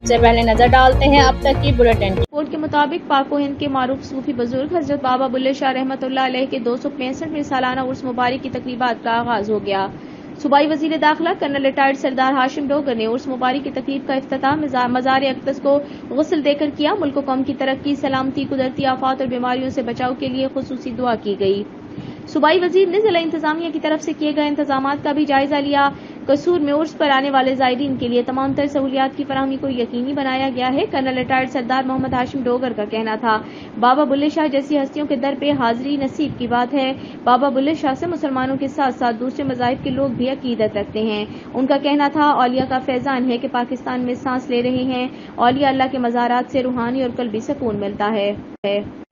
से पहले नजर डालते हैं अब तक की बुलेटिन। रिपोर्ट के मुताबिक पाक व हिंद के मारूफ सूफी बुजुर्ग हजरत बाबा बुल्ले शाह रहमतुल्लाह अलैह के 265वें सालाना उर्स मुबारक की तकरीबात का आगाज हो गया। सूबाई वजीर दाखिला कर्नल रिटायर्ड सरदार हाशिम डोगर ने उर्स मुबारक की तकरीब का इफ्तिताह मज़ार अक़दस को गुस्ल देकर किया। मुल्क कौम की तरक्की, सलामती, कुदरती आफात और बीमारियों से बचाव के लिए खुसूसी दुआ की गई। सूबाई वजीर ने जिला इंतजामिया की तरफ से किए गए इंतजामात का भी जायजा लिया। कसूर में उर्स पर आने वाले ज़ायरीन के लिए तमाम तर सहूलियात की फराहमी को यकीनी बनाया गया है। कर्नल रिटायर्ड सरदार मोहम्मद हाशिम डोगर का कहना था, बाबा बुल्ले शाह जैसी हस्तियों के दर पे हाजिरी नसीब की बात है। बाबा बुल्ले शाह से मुसलमानों के साथ साथ दूसरे मज़ाहिब के लोग भी अकीदत रखते हैं। उनका कहना था, औलिया का फैजान है कि पाकिस्तान में सांस ले रहे हैं। औलिया अल्लाह के मज़ारात से रूहानी और कल्बी सुकून मिलता है।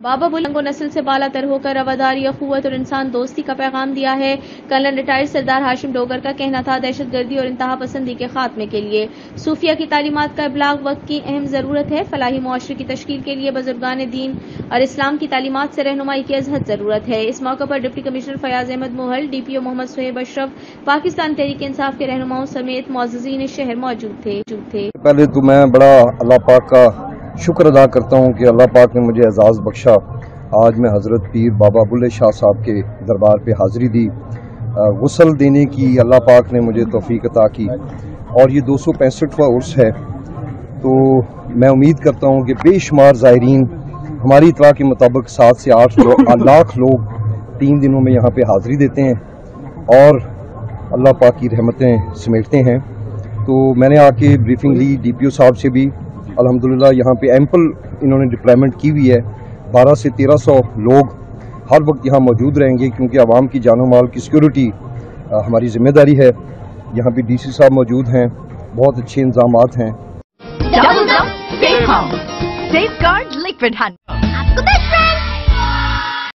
बाबा बुल्ले को नस्ल से बालातर होकर रवादारी, अखुवत और इंसान दोस्ती का पैगाम दिया है। कर्नल रिटायर्ड सरदार हाशिम डोगर का कहना था, दहशतगर्दी और इंतहा पसंदी के खात्मे के लिए सूफिया की तालीमात का इब्लाग वक्त की अहम जरूरत है। फलाही मुआशरे की तश्कील के लिए बुजुर्गान दीन और इस्लाम की तालीमात से रहनुमाई की अजहद जरूरत है। इस मौके पर डिप्टी कमिश्नर फयाज अहमद मोहल, DPO मोहम्मद सुहेब अशरफ, पाकिस्तान तहरीक इंसाफ के रहनुमाओं समेत मुअज़्ज़िज़ीन शहर मौजूद थे। पहले तो मैं बड़ा अल्लाह पाक का शुक्र अदा करता हूँ कि अल्लाह पाक ने मुझे एजाज़ बख्शा। आज मैं हज़रत पीर बाबा बुल्ले शाह साहब के दरबार पे हाज़िरी दी। गुस्ल देने की अल्लाह पाक ने मुझे तौफीक अता की और ये 265वां उर्स है। तो मैं उम्मीद करता हूँ कि बेशुमार ज़ायरीन हमारी इत्तला के मुताबिक 7 से 8 लाख लोग 3 दिनों में यहाँ पे हाज़िरी देते हैं और अल्लाह पाक की रहमतें समेटते हैं। तो मैंने आके ब्रीफिंग ली DPO साहब से भी। अल्हम्दुलिल्लाह यहाँ पे एम्पल इन्होंने डिप्लॉयमेंट की हुई है। 1200 से 1300 लोग हर वक्त यहाँ मौजूद रहेंगे क्योंकि आवाम की जानो माल की सिक्योरिटी हमारी जिम्मेदारी है। यहाँ पे DC साहब मौजूद हैं, बहुत अच्छे इंतजामात हैं।